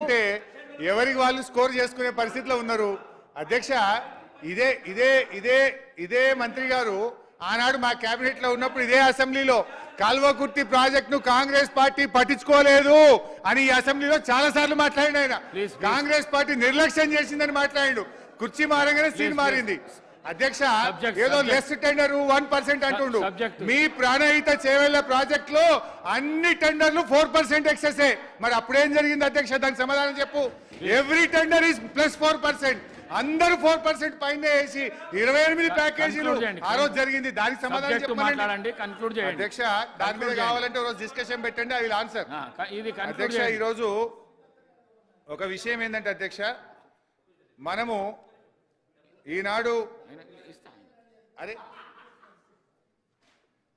ఉంటే ఎవరికి వాళ్ళు స్కోర్ చేసుకునే పరిస్థితిలో ఉన్నారు అధ్యక్ష. ఇదే ఇదే ఇదే ఇదే మంత్రి గారు ఆనాడు మా కేబినెట్ లో ఉన్నప్పుడు ఇదే అసెంబ్లీలో కాల్వకుర్తి ప్రాజెక్ట్ ను కాంగ్రెస్ పార్టీ పట్టించుకోలేదు అని ఈ అసెంబ్లీలో చాలా సార్లు మాట్లాడిన ఆయన. కాంగ్రెస్ పార్టీ నిర్లక్ష్యం చేసిందని మాట్లాడిండు. కుర్చీ మారగానే సీన్ మారింది అధ్యక్ష. ఏదో లెస్ టెండర్ 1% అంటుండు. మీ ప్రాణహిత చేవెళ్ల ప్రాజెక్ట్ లో అన్ని టెండర్లు 4% ఎక్సెస్. మరి అప్పుడేం జరిగింది అధ్యక్ష? దానికి సమాధానం చెప్పు. Every tender is +4%. అందరూ 4% పైన వేసి 28 ప్యాకేజీలు ఆ రోజు జరిగింది. దానికి సమాధానం చెప్పండి అధ్యక్ష. దాని మీద కావాలంటే రోజు డిస్కషన్ పెట్టండి. I will answer. అధ్యక్ష ఈరోజు ఒక విషయం ఏంటంటే అధ్యక్ష, మనము ఈనాడు అరే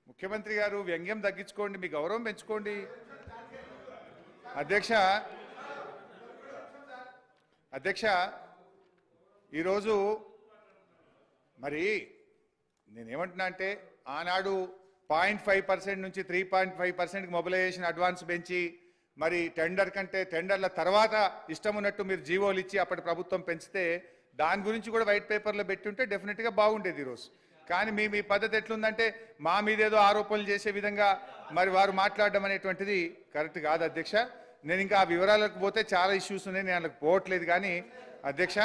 ముఖ్యమంత్రి గారు వ్యంగ్యం తగ్గించుకోండి, మీ గౌరవం పెంచుకోండి అధ్యక్ష. అధ్యక్ష ఈరోజు మరి నేనేమంటున్నా అంటే ఆనాడు 0.5% నుంచి 3.5% మొబిలైజేషన్ అడ్వాన్స్ పెంచి మరి టెండర్ కంటే టెండర్ల తర్వాత ఇష్టం ఉన్నట్టు మీరు జీవోలు ఇచ్చి అప్పటి ప్రభుత్వం పెంచితే దాని గురించి కూడా వైట్ పేపర్లో పెట్టి ఉంటే డెఫినెట్గా బాగుండేది ఈరోజు. కానీ మీ పద్ధతి ఎట్లుందంటే మా మీదేదో ఆరోపణలు చేసే విధంగా మరి వారు మాట్లాడడం అనేటువంటిది కరెక్ట్ కాదు అధ్యక్ష. నేను ఇంకా ఆ వివరాలకు పోతే చాలా ఇష్యూస్ ఉన్నాయి, నేను వాళ్ళకి పోవట్లేదు. కానీ అధ్యక్ష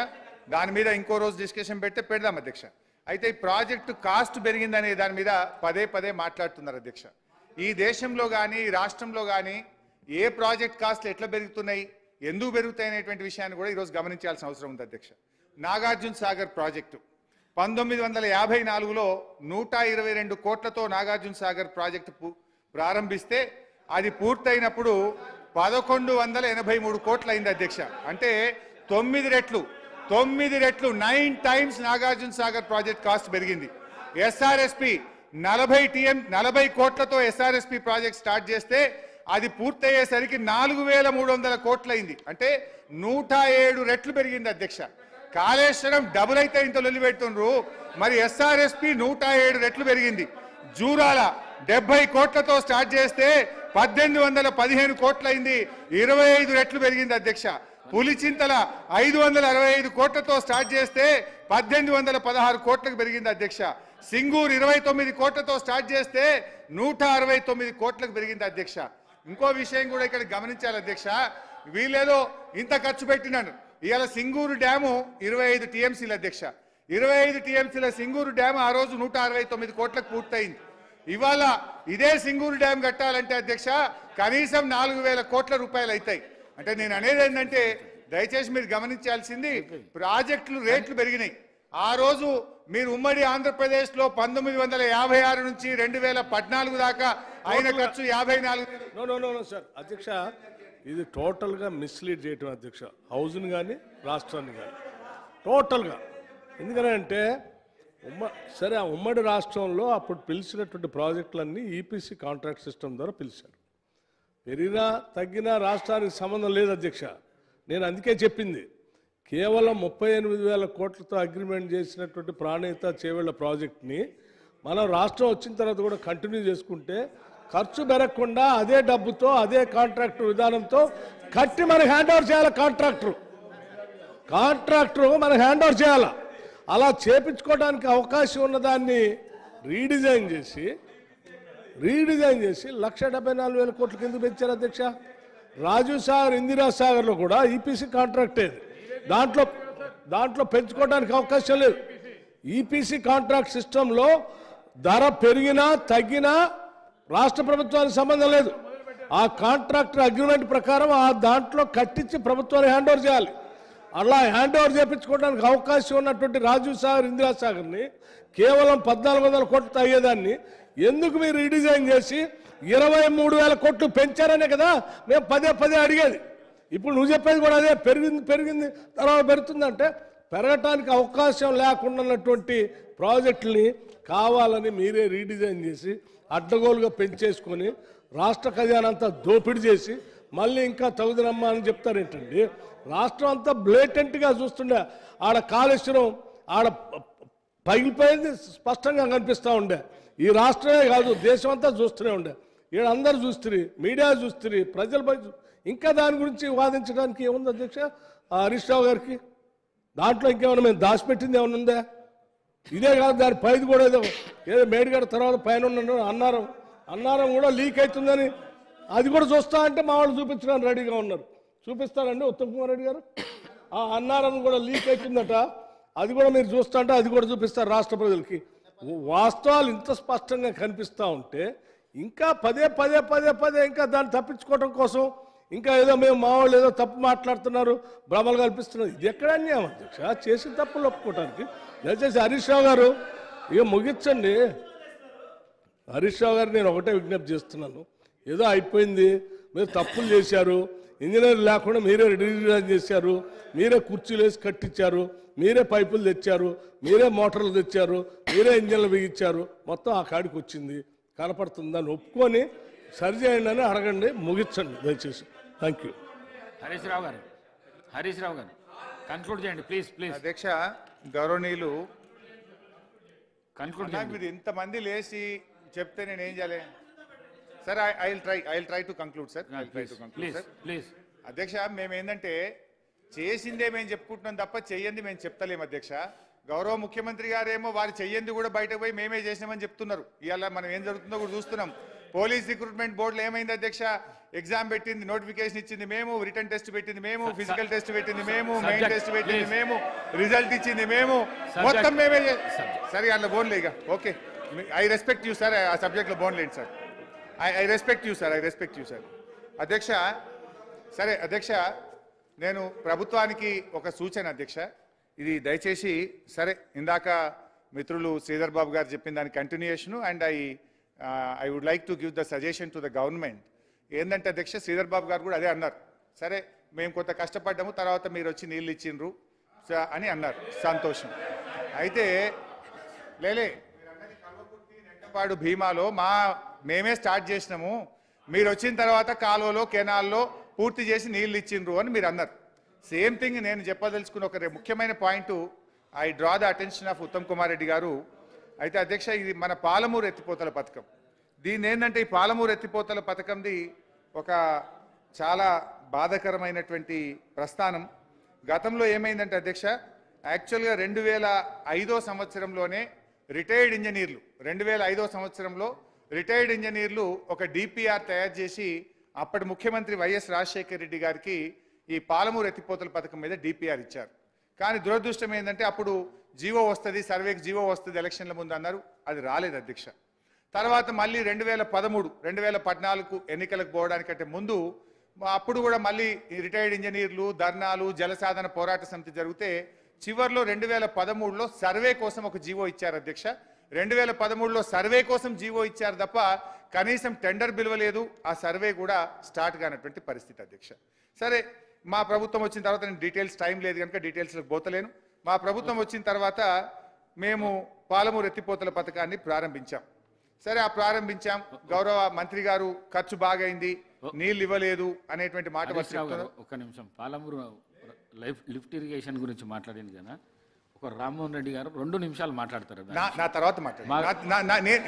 దాని మీద ఇంకో రోజు డిస్కషన్ పెడితే పెడదాం అధ్యక్ష. అయితే ఈ ప్రాజెక్టు కాస్ట్ పెరిగిందనే దాని మీద పదే పదే మాట్లాడుతున్నారు అధ్యక్ష. ఈ దేశంలో కానీ ఈ రాష్ట్రంలో కానీ ఏ ప్రాజెక్ట్ కాస్ట్లు ఎట్లా పెరుగుతున్నాయి, ఎందుకు పెరుగుతాయి అనేటువంటి విషయాన్ని కూడా ఈరోజు గమనించాల్సిన అవసరం ఉంది అధ్యక్ష. నాగార్జున సాగర్ ప్రాజెక్టు 1954లో 122 కోట్లతో నాగార్జున సాగర్ ప్రాజెక్టు ప్రారంభిస్తే అది పూర్తయినప్పుడు 1183 కోట్లు అయింది అధ్యక్ష. అంటే 9 రెట్లు 9 times Nagarjuna Sagar project cost పెరిగింది. ఎస్ఆర్ఎస్పి 40 కోట్లతో ఎస్ఆర్ఎస్పి ప్రాజెక్ట్ స్టార్ట్ చేస్తే అది పూర్తయ్యేసరికి 4300 కోట్లయింది. అంటే 107 రెట్లు పెరిగింది అధ్యక్ష. కాళేశ్వరం డబుల్ అయితే ఇంత లొల్లి పెడుతుండ్రు, మరి ఎస్ఆర్ఎస్పి 107 రెట్లు పెరిగింది. జూరాల 70 కోట్లతో స్టార్ట్ చేస్తే 1815 కోట్లయింది, 25 రెట్లు పెరిగింది అధ్యక్ష. పులిచింతల 565 కోట్లతో స్టార్ట్ చేస్తే 1816 కోట్లకు పెరిగింది అధ్యక్ష. సింగూరు 29 కోట్లతో స్టార్ట్ చేస్తే 169 కోట్లకు పెరిగింది అధ్యక్ష. ఇంకో విషయం కూడా ఇక్కడ గమనించాలి అధ్యక్ష, వీళ్ళేదో ఇంత ఖర్చు పెట్టినాను. ఇవాళ సింగూరు డ్యాము 25 టీఎంసీల అధ్యక్ష. 25 టీఎంసీల సింగూరు డ్యాము ఆ రోజు 169 కోట్లకు పూర్తయింది. ఇవాళ ఇదే సింగూరు డ్యామ్ కట్టాలంటే అధ్యక్ష కనీసం 4000 కోట్ల రూపాయలు అవుతాయి. అంటే నేను అనేది ఏంటంటే దయచేసి మీరు గమనించాల్సింది ప్రాజెక్టులు రేట్లు పెరిగినాయి. ఆ రోజు మీరు ఉమ్మడి ఆంధ్రప్రదేశ్లో 1956 నుంచి 2014 దాకా అయిన ఖర్చు 54. సార్ అధ్యక్ష, ఇది టోటల్గా మిస్లీడ్ చేయటం అధ్యక్ష, హౌస్ని కానీ రాష్ట్రాన్ని కానీ టోటల్గా. ఎందుకంటే సరే ఆ ఉమ్మడి రాష్ట్రంలో అప్పుడు పిలిచినటువంటి ప్రాజెక్టులన్నీ ఈపీసీ కాంట్రాక్ట్ సిస్టమ్ ద్వారా పిలిచారు. పెరిగినా తగ్గినా రాష్ట్రానికి సంబంధం లేదు అధ్యక్ష. నేను అందుకే చెప్పింది, కేవలం 38,000 కోట్లతో అగ్రిమెంట్ చేసినటువంటి ప్రాణహిత చేవెళ్ల ప్రాజెక్ట్ని మనం రాష్ట్రం వచ్చిన తర్వాత కూడా కంటిన్యూ చేసుకుంటే ఖర్చు పెరగకుండా అదే డబ్బుతో అదే కాంట్రాక్టర్ విధానంతో కట్టి మనకు హ్యాండ్ ఓవర్ చేయాలి. కాంట్రాక్టరు మనకు హ్యాండ్ ఓవర్ చేయాలి. అలా చేపించుకోవడానికి అవకాశం ఉన్నదాన్ని రీడిజైన్ చేసి 1,74,000 కోట్ల కింద పెంచారు అధ్యక్ష. రాజీవ్ సాగర్ ఇందిరా సాగర్లో కూడా ఈపీసీ కాంట్రాక్ట్ ఏది, దాంట్లో పెంచుకోవడానికి అవకాశం లేదు. ఈపీసీ కాంట్రాక్ట్ సిస్టంలో ధర పెరిగినా తగ్గినా రాష్ట్ర ప్రభుత్వానికి సంబంధం లేదు. ఆ కాంట్రాక్టర్ అగ్రిమెంట్ ప్రకారం ఆ దాంట్లో కట్టించి ప్రభుత్వానికి హ్యాండ్ ఓవర్ చేయాలి. అలా హ్యాండ్ ఓవర్ చేయించుకోవడానికి అవకాశం ఉన్నటువంటి రాజీవ్ సాగర్ ఇందిరా సాగర్ని కేవలం 1,400 కోట్లతో అయ్యేదాన్ని ఎందుకు మీరు రీడిజైన్ చేసి 23,000 కోట్లు పెంచారనే కదా మేము పదే అడిగేది. ఇప్పుడు నువ్వు చెప్పేది కూడా అదే, పెరిగింది తర్వాత పెరుగుతుందంటే పెరగటానికి అవకాశం లేకుండా ఉన్నటువంటి ప్రాజెక్టుల్ని కావాలని మీరే రీడిజైన్ చేసి అడ్డగోలుగా పెంచేసుకొని రాష్ట్ర ఖజానా అంతా దోపిడీ చేసి మళ్ళీ ఇంకా తగుదనమ్మా అని చెప్తారేంటండి. రాష్ట్రం అంతా బ్లేటెంట్గా చూస్తుండే, ఆడ కాళేశ్వరం ఆడ పగిలిపోయింది స్పష్టంగా కనిపిస్తూ ఉండే. ఈ రాష్ట్రమే కాదు దేశం అంతా చూస్తూనే ఉండే. ఈడ అందరు చూస్తుంది, మీడియా చూస్తుంది, ప్రజలు ఇంకా దాని గురించి వాదించడానికి ఏముంది అధ్యక్ష హరీష్ రావు గారికి? దాంట్లో ఇంకేమైనా మేము దాచిపెట్టింది ఏమైనా ఉందా? ఇదే కాదు, దాని పైది కూడా ఏదో మేడిగడ తర్వాత పైన ఉన్న అన్నారం కూడా లీక్ అవుతుందని అది కూడా చూస్తా అంటే మా వాళ్ళు చూపించడానికి రెడీగా ఉన్నారు. చూపిస్తారండి ఉత్తమ్ కుమార్ రెడ్డి గారు? ఆ అన్నారం కూడా లీక్ అవుతుందట, అది కూడా మీరు చూస్తా అంటే అది కూడా చూపిస్తారు రాష్ట్ర ప్రజలకి. వాస్తవాలు ఇంత స్పష్టంగా కనిపిస్తూ ఉంటే ఇంకా పదే ఇంకా దాన్ని తప్పించుకోవడం కోసం ఇంకా ఏదో మేము మా వాళ్ళు ఏదో తప్పు మాట్లాడుతున్నారు, భ్రమలు కల్పిస్తున్నారు. ఇది ఎక్కడ అన్యాయం అధ్యక్ష? చేసిన తప్పులు ఒప్పుకోవడానికి దయచేసి హరీష్ రావు గారు ఇక ముగించండి. హరీష్ రావు గారు నేను ఒకటే విజ్ఞప్తి చేస్తున్నాను, ఏదో అయిపోయింది, మీరు తప్పులు చేశారు, ఇంజనీర్ లేకుండా మీరే రీడిజైన్ చేశారు, మీరే కుర్చీలు వేసి కట్టించారు, మీరే పైపులు తెచ్చారు, మీరే మోటార్లు తెచ్చారు, మీరే ఇంజన్లు బిగించారు, మొత్తం ఆ కాడికి వచ్చింది కనపడుతుందని ఒప్పుకొని సరిచేయండి అని అడగండి, ముగించండి దయచేసి. Thank you. హరీష్ రావు గారు కన్క్లూడ్ చేయండి ప్లీజ్. అధ్యక్ష గౌరవనీయులు, కన్క్లూడ్ నాకు మీరు ఇంతమంది లేచి చెప్తే నేను ఏం చేయాలి sir? I will try to conclude sir. Please. అధ్యక్ష మేము ఏంటంటే చేసిందే మేము చెప్పుకుంటున్నాం తప్ప చెయ్యంది మేము చెప్తలేము అధ్యక్ష. గౌరవ ముఖ్యమంత్రి గారేమో వారు చెయ్యంది కూడా బయటకు పోయి మేమే చేసినామని చెప్తున్నారు. ఇవాళ మనం ఏం జరుగుతుందో కూడా చూస్తున్నాం. పోలీస్ రిక్రూట్మెంట్ బోర్డులో ఏమైంది అధ్యక్ష? ఎగ్జామ్ పెట్టింది, నోటిఫికేషన్ ఇచ్చింది మేము, రిటర్న్ టెస్ట్ పెట్టింది మేము, ఫిజికల్ టెస్ట్ పెట్టింది మేము, మెయిన్ టెస్ట్ పెట్టింది మేము, రిజల్ట్ ఇచ్చింది మేము, మొత్తం మేమే. సరే అట్లా బోన్లే ఇక. Okay, I respect you sir. ఆ సబ్జెక్ట్లో బోన్లేండి sir. I respect you sir. అధ్యక్ష, సరే అధ్యక్ష, నేను ప్రభుత్వానికి ఒక సూచన అధ్యక్ష, ఇది దయచేసి సరే ఇందాక మిత్రులు శ్రీధర్ బాబు గారు చెప్పిన దాని continuation and I would like to give the suggestion to the government. ఏంటంటే అధ్యక్ష, శ్రీధర్ బాబు గారు కూడా అదే అన్నారు, సరే మేము కొంత కష్టపడ్డాము, తర్వాత మీరు వచ్చి నీళ్ళు ఇచ్చిండ్రు అని అన్నారు, సంతోషం. అయితే లేలే నెట్టపాడు భీమాలో మేమే స్టార్ట్ చేసినాము, మీరు వచ్చిన తర్వాత కాలువలో కెనాల్లో పూర్తి చేసి నీళ్ళు ఇచ్చిండ్రు అని మీరు అన్నారు. సేమ్ థింగ్ నేను చెప్పదలుచుకున్న ఒక ముఖ్యమైన point, I draw the attention of Uttam Kumar Reddy గారు. అయితే అధ్యక్ష, ఇది మన పాలమూరు ఎత్తిపోతల పథకం. దీన్ని ఏంటంటే ఈ పాలమూరు ఎత్తిపోతల పథకంది ఒక చాలా బాధాకరమైనటువంటి ప్రస్థానం. గతంలో ఏమైందంటే అధ్యక్ష, యాక్చువల్గా 2005 సంవత్సరంలోనే రిటైర్డ్ ఇంజనీర్లు 2005 సంవత్సరంలో రిటైర్డ్ ఇంజనీర్లు ఒక డిపిఆర్ తయారు చేసి అప్పటి ముఖ్యమంత్రి వైఎస్ రాజశేఖర రెడ్డి గారికి ఈ పాలమూరు ఎత్తిపోతల పథకం మీద డిపిఆర్ ఇచ్చారు. కానీ దురదృష్టం ఏంటంటే అప్పుడు జీవో వస్తుంది, సర్వేకి జీవో వస్తుంది ఎలక్షన్ల ముందు అన్నారు, అది రాలేదు అధ్యక్ష. తర్వాత మళ్ళీ 2013-2014 ఎన్నికలకు పోవడానికంటే ముందు అప్పుడు కూడా మళ్ళీ రిటైర్డ్ ఇంజనీర్లు ధర్నాలు జలసాధన పోరాట సమితి జరిగితే చివరిలో 2013లో సర్వే కోసం ఒక జీవో ఇచ్చారు అధ్యక్ష. 2013లో సర్వే కోసం జీవో ఇచ్చారు తప్ప కనీసం టెండర్ పిలవలేదు, ఆ సర్వే కూడా స్టార్ట్ కానటువంటి పరిస్థితి అధ్యక్ష. సరే మా ప్రభుత్వం వచ్చిన తర్వాత, నేను డీటెయిల్స్ టైం లేదు కనుక డీటెయిల్స్లోకి పోతలేను. మా ప్రభుత్వం వచ్చిన తర్వాత మేము పాలమూరు ఎత్తిపోతల పథకాన్ని ప్రారంభించాం. సరే ఆ ప్రారంభించాం, గౌరవ మంత్రి గారు ఖర్చు బాగైంది, నీళ్ళు ఇవ్వలేదు అనేటువంటి మాట వస్తున్నారు. ఒక్క నిమిషం, పాలమూరు లిఫ్ట్ ఇరిగేషన్ గురించి మాట్లాడింది కదా, ఒక రామ్మోహన్ రెడ్డి గారు 2 నిమిషాలు మాట్లాడతారు. నా తర్వాత మాట్లాడు.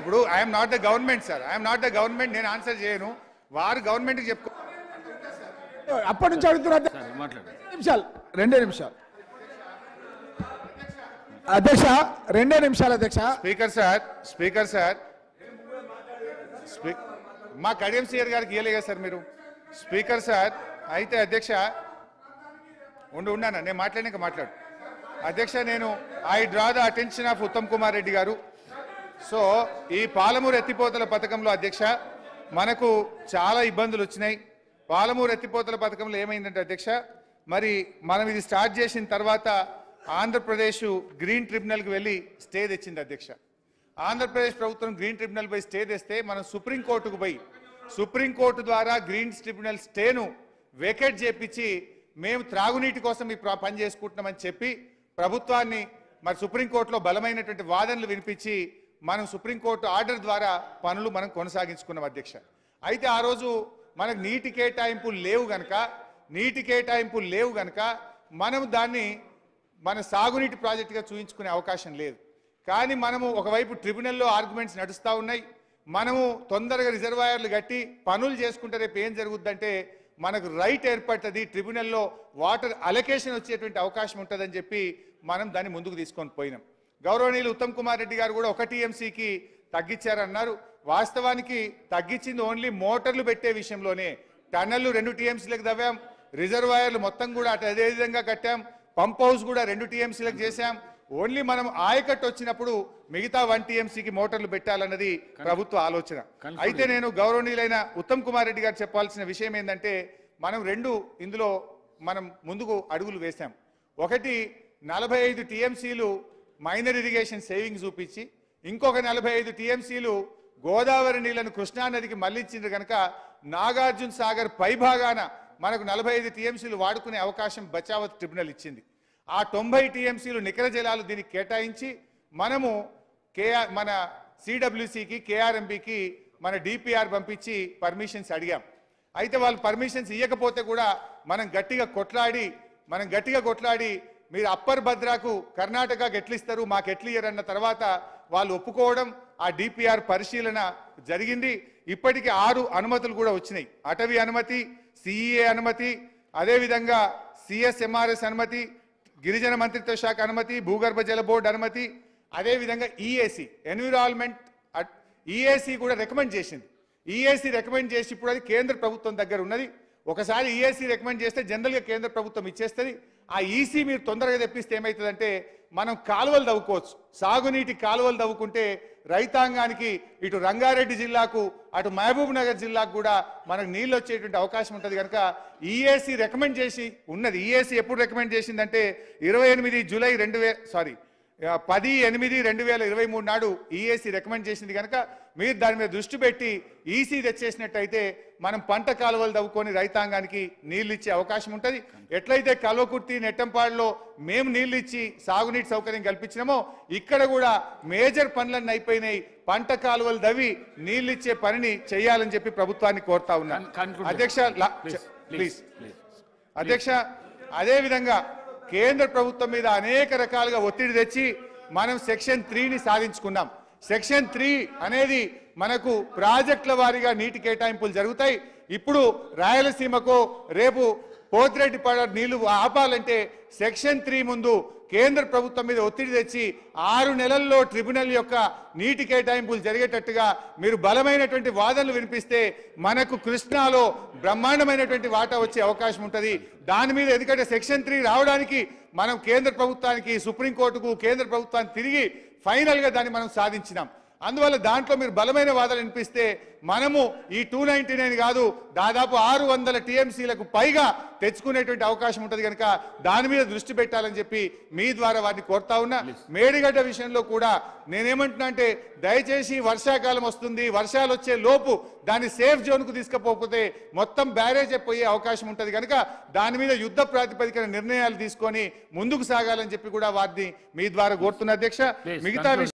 ఇప్పుడు I'm not the government sir, I'm not the government, నేను ఆన్సర్ చేయను. వారు గవర్నమెంట్కి చెప్పుకో. అప్పటి నుంచి అడుగుతున్నారు. నిమిషాలు 2 నిమిషాలు అధ్యక్ష, 2 నిమిషాలు అధ్యక్ష. స్పీకర్ సార్ మా కడియం సిఆర్ గారికి ఇవ్వలేగా సార్ మీరు స్పీకర్ సార్. అయితే అధ్యక్ష ఉన్నాను, నేను మాట్లాడినాక మాట్లాడు అధ్యక్ష. నేను I draw the attention of Uttam Kumar Reddy గారు. సో ఈ పాలమూరు ఎత్తిపోతల పథకంలో అధ్యక్ష మనకు చాలా ఇబ్బందులు వచ్చినాయి. పాలమూరు ఎత్తిపోతల పథకంలో ఏమైందంటే అధ్యక్ష, మరి మనం ఇది స్టార్ట్ చేసిన తర్వాత ఆంధ్రప్రదేశ్ గ్రీన్ ట్రిబ్యునల్కి వెళ్ళి స్టే తెచ్చింది అధ్యక్ష. ఆంధ్రప్రదేశ్ ప్రభుత్వం గ్రీన్ ట్రిబ్యునల్ పై స్టే తెస్తే మనం సుప్రీంకోర్టుకు పోయి సుప్రీంకోర్టు ద్వారా గ్రీన్ ట్రిబ్యునల్ స్టేను వేకేట్ చేపించి మేము త్రాగునీటి కోసం ఈ పని చేసుకుంటున్నామని చెప్పి ప్రభుత్వాన్ని మరి సుప్రీంకోర్టులో బలమైనటువంటి వాదనలు వినిపించి మనం సుప్రీంకోర్టు ఆర్డర్ ద్వారా పనులు మనం కొనసాగించుకున్నాం అధ్యక్ష. అయితే ఆ రోజు మనకు నీటి కేటాయింపులు లేవు గనక మనం దాన్ని మన సాగునీటి ప్రాజెక్టుగా చూపించుకునే అవకాశం లేదు. కానీ మనము ఒకవైపు ట్రిబ్యునల్లో ఆర్గ్యుమెంట్స్ నడుస్తూ ఉన్నాయి, మనము తొందరగా రిజర్వాయర్లు కట్టి పనులు చేసుకుంటే రేపు ఏం జరుగుద్దంటే మనకు రైట్ ఏర్పడుతుంది, ట్రిబ్యునల్లో వాటర్ అలొకేషన్ వచ్చేటువంటి అవకాశం ఉంటుందని చెప్పి మనం దాన్ని ముందుకు తీసుకొని పోయినాం. గౌరవనీయులు ఉత్తమ్ కుమార్ రెడ్డి గారు కూడా 1 టీఎంసీకి తగ్గించారన్నారు. వాస్తవానికి తగ్గించింది ఓన్లీ మోటార్లు పెట్టే విషయంలోనే. టన్నెళ్లు 2 టీఎంసీలకు తవ్వాం, రిజర్వాయర్లు మొత్తం కూడా అదే విధంగా కట్టాం, పంప్ హౌస్ కూడా 2 టీఎంసీలకు చేశాం. ఓన్లీ మనం ఆయకట్టు వచ్చినప్పుడు మిగతా 1 టీఎంసీకి మోటార్లు పెట్టాలన్నది ప్రభుత్వ ఆలోచన. అయితే నేను గౌరవనీయులైన ఉత్తమ్ కుమార్ రెడ్డి గారు చెప్పాల్సిన విషయం ఏంటంటే, మనం ఇందులో మనం ముందుకు అడుగులు వేశాం. ఒకటి 45 టీఎంసీలు మైనర్ ఇరిగేషన్ సేవింగ్ చూపించి, ఇంకొక 45 టీఎంసీలు గోదావరి నీళ్లను కృష్ణానదికి మళ్లించింది కనుక నాగార్జున సాగర్ పైభాగాన మనకు 45 టీఎంసీలు వాడుకునే అవకాశం బచావత్ ట్రిబ్యునల్ ఇచ్చింది. ఆ 90 టీఎంసీలు నికర జలాలు దీనికి కేటాయించి మనము మన సిడబ్ల్యూసికి కేఆర్ఎంబికి మన డిపిఆర్ పంపించి పర్మిషన్స్ అడిగాం. అయితే వాళ్ళు పర్మిషన్స్ ఇవ్వకపోతే కూడా మనం గట్టిగా కొట్లాడి మీరు అప్పర్ భద్రాకు కర్ణాటకకు ఎట్లిస్తారు మాకు ఎట్లు ఇయ్యరన్న తర్వాత వాళ్ళు ఒప్పుకోవడం, ఆ డిపిఆర్ పరిశీలన జరిగింది. ఇప్పటికి 6 అనుమతులు కూడా వచ్చినాయి. అటవీ అనుమతి, సిఈఏ అనుమతి, అదేవిధంగా సిఎస్ఎంఆర్ఎస్ అనుమతి, గిరిజన మంత్రిత్వ శాఖ అనుమతి, భూగర్భ జల బోర్డు అనుమతి, అదేవిధంగా ఈఏసీ ఎన్విరాన్మెంట్ ఈఏసీ కూడా రికమెండ్ చేసింది. ఈఏసీ రికమెండ్ చేసి ఇప్పుడు అది కేంద్ర ప్రభుత్వం దగ్గర ఉన్నది. ఒకసారి ఈఏసీ రికమెండ్ చేస్తే జనరల్గా కేంద్ర ప్రభుత్వం ఇచ్చేస్తుంది. ఆ ఈసీ మీరు తొందరగా తెప్పిస్తే ఏమవుతుందంటే మనం కాలువలు తవ్వుకోవచ్చు. సాగునీటి కాలువలు తవ్వుకుంటే రైతాంగానికి ఇటు రంగారెడ్డి జిల్లాకు అటు మహబూబ్ నగర్ జిల్లాకు కూడా మనకు నీళ్ళు వచ్చేటువంటి అవకాశం ఉంటుంది. కనుక ఈఏసీ రికమెండ్ చేసి ఉన్నది. ఈఏసీ ఎప్పుడు రికమెండ్ చేసిందంటే 10/8/2023 నాడు ఈఏసీ రికమెండ్ చేసింది. కనుక మీరు దాని మీద దృష్టి పెట్టి ఈసీ తెచ్చేసినట్టయితే మనం పంట కాలువలు తవ్వుకొని రైతాంగానికి నీళ్ళు ఇచ్చే అవకాశం ఉంటుంది. ఎట్లయితే కల్వకుర్తి నెట్టంపాడులో మేము నీళ్ళు ఇచ్చి సాగునీటి సౌకర్యం కల్పించినామో ఇక్కడ కూడా మేజర్ పనులన్నీ అయిపోయినాయి. పంట కాలువలు దవ్వి నీళ్ళు ఇచ్చే పనిని చేయాలని చెప్పి ప్రభుత్వాన్ని కోరుతా ఉన్నాను. అధ్యక్ష అదేవిధంగా కేంద్ర ప్రభుత్వం మీద అనేక రకాలుగా ఒత్తిడి తెచ్చి మనం సెక్షన్ 3ని సాధించుకున్నాం. సెక్షన్ 3 అనేది మనకు ప్రాజెక్టుల వారీగా నీటి కేటాయింపులు జరుగుతాయి. ఇప్పుడు రాయలసీమకు రేపు పోతిరెడ్డిపాడు నీళ్లు ఆపాలంటే సెక్షన్ 3 ముందు కేంద్ర ప్రభుత్వం మీద ఒత్తిడి తెచ్చి 6 నెలల్లో ట్రిబ్యునల్ యొక్క నీటి కేటాయింపులు జరిగేటట్టుగా మీరు బలమైనటువంటి వాదనలు వినిపిస్తే మనకు కృష్ణాలో బ్రహ్మాండమైనటువంటి వాటా వచ్చే అవకాశం ఉంటుంది. దాని మీద ఎందుకంటే సెక్షన్ 3 రావడానికి మనం కేంద్ర ప్రభుత్వానికి, సుప్రీంకోర్టుకు, కేంద్ర ప్రభుత్వానికి తిరిగి ఫైనల్గా దాన్ని మనం సాధించినాం. అందువల్ల దాంట్లో మీరు బలమైన వాదనలు వినిపిస్తే మనము ఈ 299 కాదు దాదాపు 600 టీఎంసీలకు పైగా తెచ్చుకునేటువంటి అవకాశం ఉంటుంది. కనుక దాని మీద దృష్టి పెట్టాలని చెప్పి మీ ద్వారా వారిని కోరుతా ఉన్నా. మేడిగడ్డ విషయంలో కూడా నేనేమంటున్నా అంటే దయచేసి వర్షాకాలం వస్తుంది, వర్షాలు వచ్చే లోపు దాన్ని సేఫ్ జోన్కు తీసుకుపోతే మొత్తం బ్యారేజ్ అయిపోయే అవకాశం ఉంటుంది. కనుక దాని మీద యుద్ధ ప్రాతిపదికన నిర్ణయాలు తీసుకొని ముందుకు సాగాలని చెప్పి కూడా వారిని మీ ద్వారా కోరుతున్న అధ్యక్ష. మిగతా